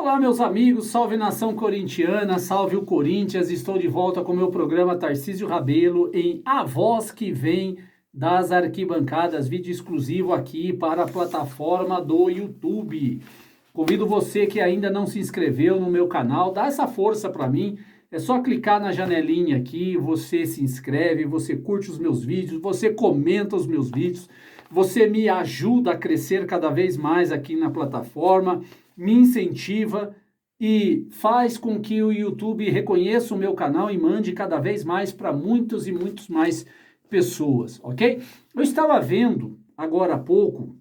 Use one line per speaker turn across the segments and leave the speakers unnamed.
Olá, meus amigos, salve nação corintiana, salve o Corinthians. Estou de volta com o meu programa Tarcísio Rabelo em A Voz que Vem das Arquibancadas, vídeo exclusivo aqui para a plataforma do YouTube. Convido você que ainda não se inscreveu no meu canal, dá essa força para mim. É só clicar na janelinha aqui, você se inscreve, você curte os meus vídeos, você comenta os meus vídeos, você me ajuda a crescer cada vez mais aqui na plataforma, me incentiva e faz com que o YouTube reconheça o meu canal e mande cada vez mais para muitos e muitos mais pessoas, ok? Eu estava vendo agora há pouco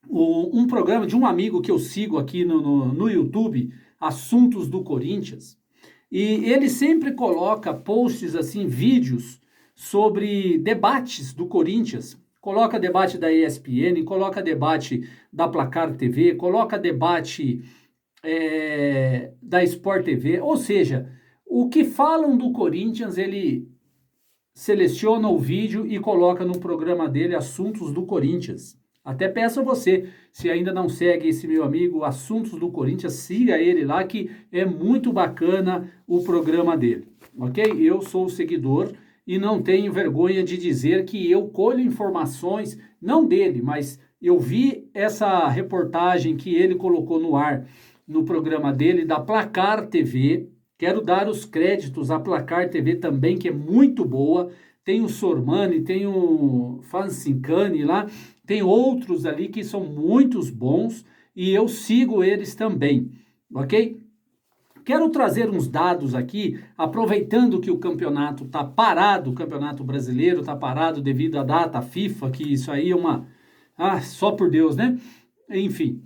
um programa de um amigo que eu sigo aqui no YouTube, Assuntos do Corinthians, e ele sempre coloca posts assim, vídeos sobre debates do Corinthians. Coloca debate da ESPN, coloca debate da Placar TV, coloca debate da Sport TV. Ou seja, o que falam do Corinthians, ele seleciona o vídeo e coloca no programa dele Assuntos do Corinthians. Até peço a você, se ainda não segue esse meu amigo Assuntos do Corinthians, siga ele lá que é muito bacana o programa dele, ok? Eu sou o seguidor e não tenho vergonha de dizer que eu colho informações, não dele, mas eu vi essa reportagem que ele colocou no ar no programa dele, da Placar TV. Quero dar os créditos à Placar TV também, que é muito boa. Tem o Sormani, tem o Fancincani lá, tem outros ali que são muitos bons e eu sigo eles também, ok? Quero trazer uns dados aqui, aproveitando que o campeonato está parado, o campeonato brasileiro está parado devido à data FIFA, que isso aí é uma... só por Deus, né? Enfim,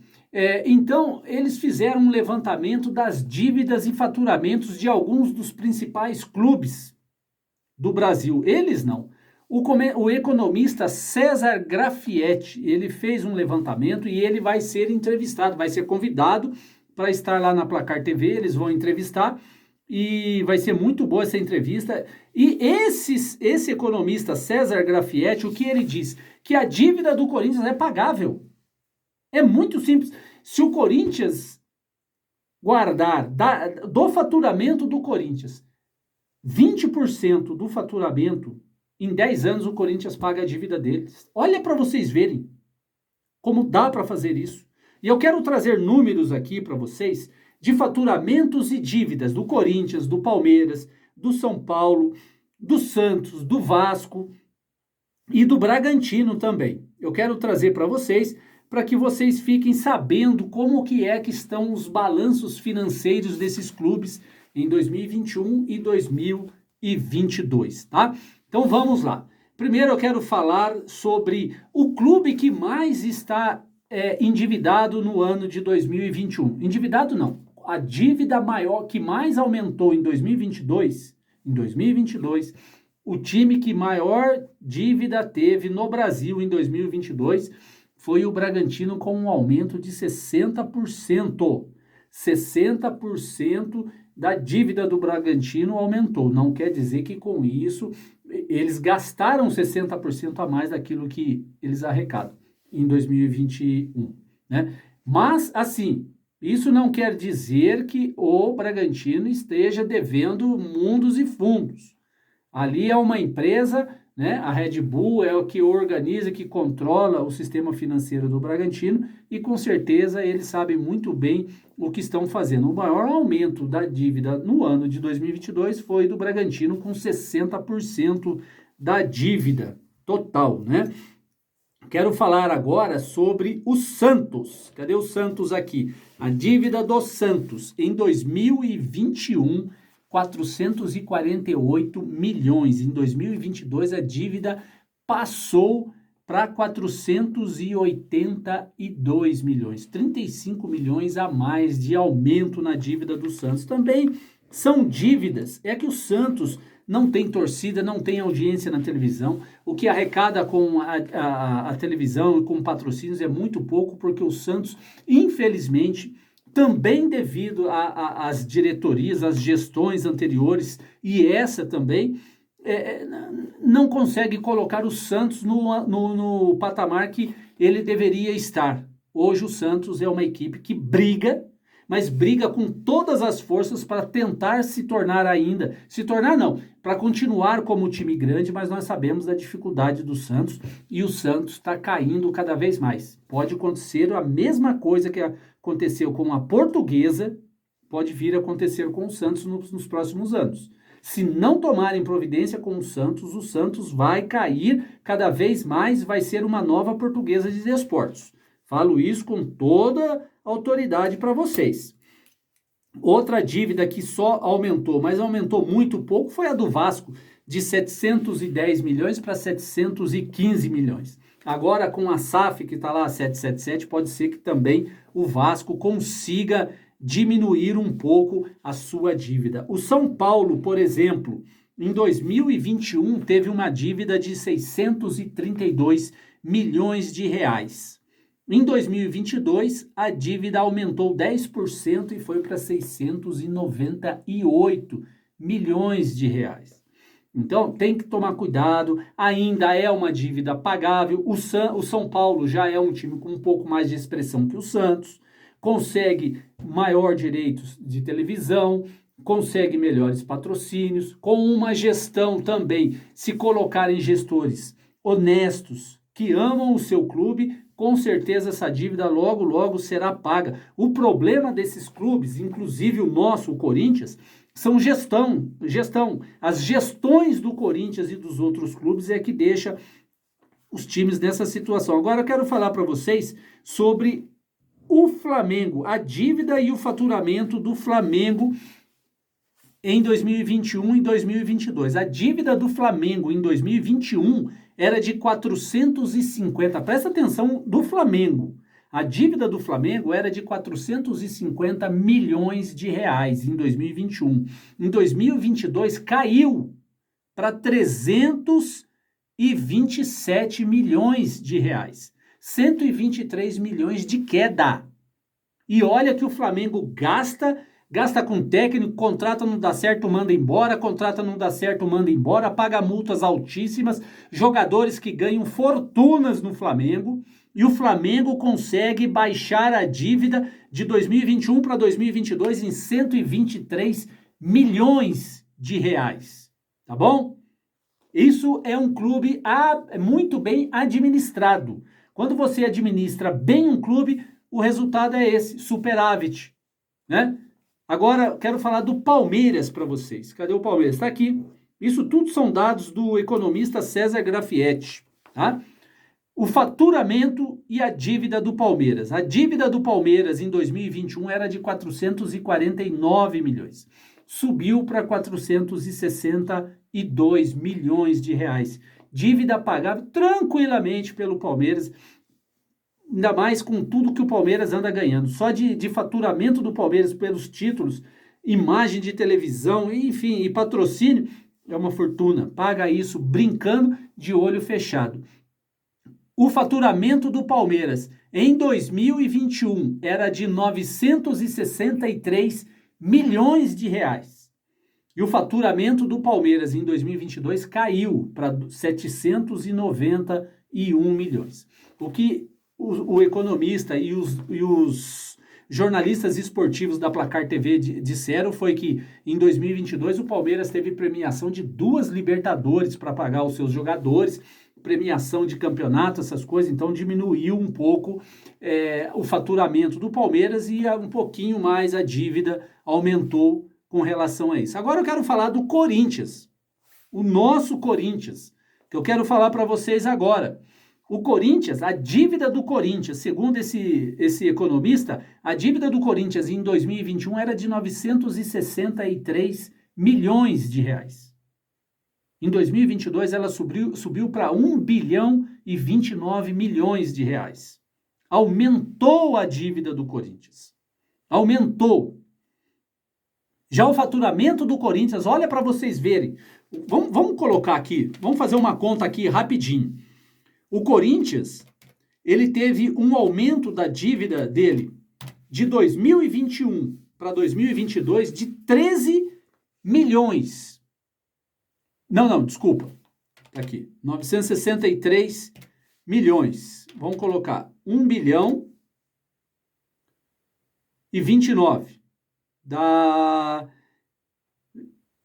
então eles fizeram um levantamento das dívidas e faturamentos de alguns dos principais clubes do Brasil. Eles não. O economista César Grafietti, ele fez um levantamento e ele vai ser entrevistado, vai ser convidado para estar lá na Placar TV, eles vão entrevistar e vai ser muito boa essa entrevista. E esse economista César Grafietti, o que ele diz? Que a dívida do Corinthians é pagável. É muito simples. Se o Corinthians guardar do faturamento do Corinthians 20% do faturamento, em 10 anos o Corinthians paga a dívida deles. Olha para vocês verem como dá para fazer isso. E eu quero trazer números aqui para vocês de faturamentos e dívidas do Corinthians, do Palmeiras, do São Paulo, do Santos, do Vasco e do Bragantino também. Eu quero trazer para vocês, para que vocês fiquem sabendo como que estão os balanços financeiros desses clubes em 2021 e 2022, tá? Então vamos lá. Primeiro eu quero falar sobre o clube que mais está endividado no ano de 2021. Endividado não, a dívida maior que mais aumentou em 2022, o time que maior dívida teve no Brasil em 2022 foi o Bragantino, com um aumento de 60%. 60% da dívida do Bragantino aumentou. Não quer dizer que com isso eles gastaram 60% a mais daquilo que eles arrecadam em 2021, né? Mas, assim, isso não quer dizer que o Bragantino esteja devendo mundos e fundos. Ali é uma empresa, né? A Red Bull é o que organiza, que controla o sistema financeiro do Bragantino e com certeza eles sabem muito bem o que estão fazendo. O maior aumento da dívida no ano de 2022 foi do Bragantino, com 60% da dívida total, né? Quero falar agora sobre o Santos. Cadê o Santos aqui? A dívida do Santos em 2021, 448 milhões. Em 2022, a dívida passou para 482 milhões. 35 milhões a mais de aumento na dívida do Santos. Também são dívidas. É que o Santos não tem torcida, não tem audiência na televisão. O que arrecada com a televisão e com patrocínios é muito pouco, porque o Santos, infelizmente, também devido às diretorias, às gestões anteriores, e essa também, não consegue colocar o Santos no patamar que ele deveria estar. Hoje o Santos é uma equipe que briga mas briga com todas as forças para tentar para continuar como time grande, mas nós sabemos da dificuldade do Santos e o Santos está caindo cada vez mais. Pode acontecer a mesma coisa que aconteceu com a Portuguesa, pode vir a acontecer com o Santos nos próximos anos. Se não tomarem providência com o Santos vai cair cada vez mais, vai ser uma nova Portuguesa de Desportos. Falo isso com toda autoridade para vocês. Outra dívida que só aumentou, mas aumentou muito pouco, foi a do Vasco, de 710 milhões para 715 milhões. Agora, com a SAF, que está lá, 777, pode ser que também o Vasco consiga diminuir um pouco a sua dívida. O São Paulo, por exemplo, em 2021 teve uma dívida de 632 milhões de reais. Em 2022, a dívida aumentou 10% e foi para 698 milhões de reais. Então, tem que tomar cuidado, ainda é uma dívida pagável. O São Paulo já é um time com um pouco mais de expressão que o Santos, consegue maior direitos de televisão, consegue melhores patrocínios, com uma gestão também, se colocarem gestores honestos, que amam o seu clube, com certeza essa dívida logo será paga. O problema desses clubes, inclusive o nosso, o Corinthians, são gestão. As gestões do Corinthians e dos outros clubes é que deixa os times nessa situação. Agora eu quero falar para vocês sobre o Flamengo, a dívida e o faturamento do Flamengo em 2021 e 2022. A dívida do Flamengo em 2021 era de 450, presta atenção, do Flamengo. A dívida do Flamengo era de 450 milhões de reais em 2021. Em 2022 caiu para 327 milhões de reais. 123 milhões de queda. E olha que o Flamengo gasta com técnico, contrata, não dá certo, manda embora, contrata, não dá certo, manda embora, paga multas altíssimas, jogadores que ganham fortunas no Flamengo, e o Flamengo consegue baixar a dívida de 2021 para 2022 em 123 milhões de reais, tá bom? Isso é um clube muito bem administrado. Quando você administra bem um clube, o resultado é esse, superávit, né? Agora, quero falar do Palmeiras para vocês. Cadê o Palmeiras? Está aqui. Isso tudo são dados do economista César Grafietti, tá? O faturamento e a dívida do Palmeiras. A dívida do Palmeiras em 2021 era de 449 milhões. Subiu para 462 milhões de reais. Dívida pagável tranquilamente pelo Palmeiras, ainda mais com tudo que o Palmeiras anda ganhando. Só de faturamento do Palmeiras pelos títulos, imagem de televisão, enfim, e patrocínio, é uma fortuna. Paga isso brincando de olho fechado. O faturamento do Palmeiras em 2021 era de 963 milhões de reais. E o faturamento do Palmeiras em 2022 caiu para 791 milhões. O que o economista e os jornalistas esportivos da Placar TV disseram foi que em 2022 o Palmeiras teve premiação de 2 Libertadores para pagar os seus jogadores, premiação de campeonato, essas coisas, então diminuiu um pouco o faturamento do Palmeiras e um pouquinho mais a dívida aumentou com relação a isso. Agora eu quero falar do Corinthians, o nosso Corinthians, que eu quero falar para vocês agora. O Corinthians, a dívida do Corinthians, segundo esse economista, a dívida do Corinthians em 2021 era de 963 milhões de reais. Em 2022 ela subiu para 1 bilhão e 29 milhões de reais. Aumentou a dívida do Corinthians. Aumentou. Já o faturamento do Corinthians, olha para vocês verem. Vamos colocar aqui, vamos fazer uma conta aqui rapidinho. O Corinthians, ele teve um aumento da dívida dele de 2021 para 2022 de 13 milhões. Não, desculpa. Tá aqui, 963 milhões. Vamos colocar 1 bilhão e 29. Dá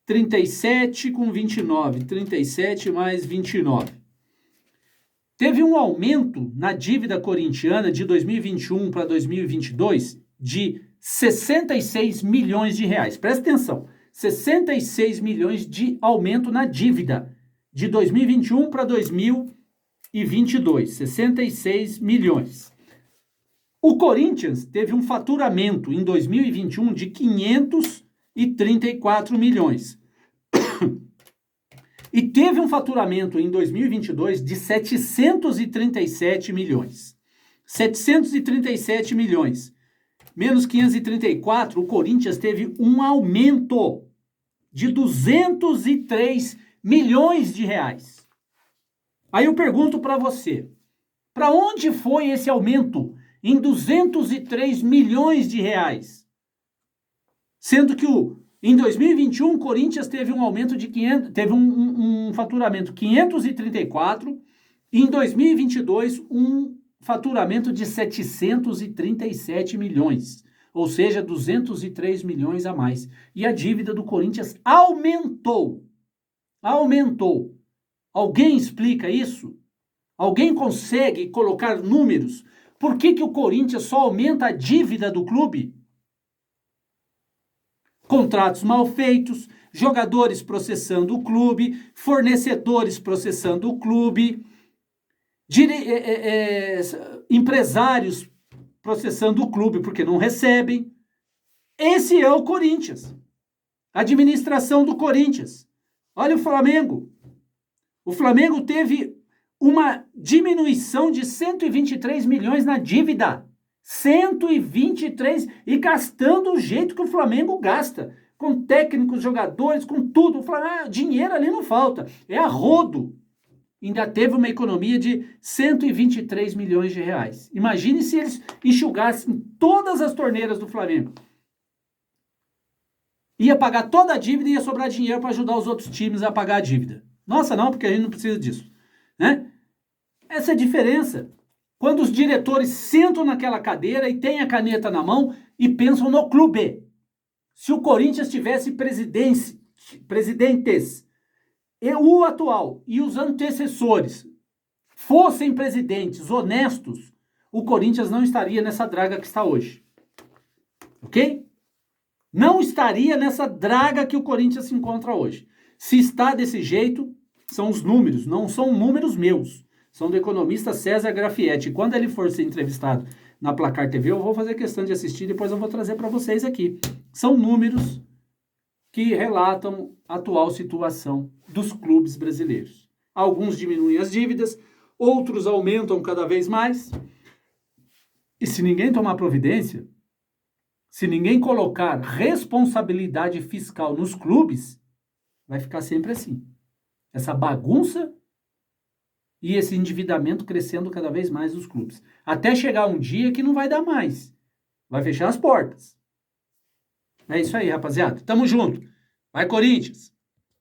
37 com 29. 37 mais 29. Teve um aumento na dívida corintiana de 2021 para 2022 de 66 milhões de reais. Presta atenção, 66 milhões de aumento na dívida de 2021 para 2022, 66 milhões. O Corinthians teve um faturamento em 2021 de 534 milhões. E teve um faturamento em 2022 de 737 milhões. 737 milhões. Menos 534, o Corinthians teve um aumento de 203 milhões de reais. Aí eu pergunto para você, para onde foi esse aumento em 203 milhões de reais? Sendo que em 2021, o Corinthians teve um aumento de 500, teve um faturamento 534 e em 2022 um faturamento de 737 milhões, ou seja, 203 milhões a mais. E a dívida do Corinthians aumentou. Aumentou. Alguém explica isso? Alguém consegue colocar números? Por que o Corinthians só aumenta a dívida do clube? Contratos mal feitos, jogadores processando o clube, fornecedores processando o clube, empresários processando o clube porque não recebem. Esse é o Corinthians. Administração do Corinthians. Olha o Flamengo. O Flamengo teve uma diminuição de 123 milhões na dívida. 123 e gastando o jeito que o Flamengo gasta, com técnicos, jogadores, com tudo. O Flamengo, dinheiro ali não falta, é a rodo. Ainda teve uma economia de 123 milhões de reais. Imagine se eles enxugassem todas as torneiras do Flamengo. Ia pagar toda a dívida e ia sobrar dinheiro para ajudar os outros times a pagar a dívida. Nossa, não, porque a gente não precisa disso, né? Essa é a diferença. Quando os diretores sentam naquela cadeira e têm a caneta na mão e pensam no clube. Se o Corinthians tivesse presidentes, e o atual e os antecessores fossem presidentes honestos, o Corinthians não estaria nessa draga que está hoje. Ok? Não estaria nessa draga que o Corinthians se encontra hoje. Se está desse jeito, são os números, não são números meus. São do economista César Grafietti. Quando ele for ser entrevistado na Placar TV, eu vou fazer questão de assistir, depois eu vou trazer para vocês aqui. São números que relatam a atual situação dos clubes brasileiros. Alguns diminuem as dívidas, outros aumentam cada vez mais. E se ninguém tomar providência, se ninguém colocar responsabilidade fiscal nos clubes, vai ficar sempre assim. Essa bagunça e esse endividamento crescendo cada vez mais dos clubes. Até chegar um dia que não vai dar mais. Vai fechar as portas. É isso aí, rapaziada. Tamo junto. Vai, Corinthians!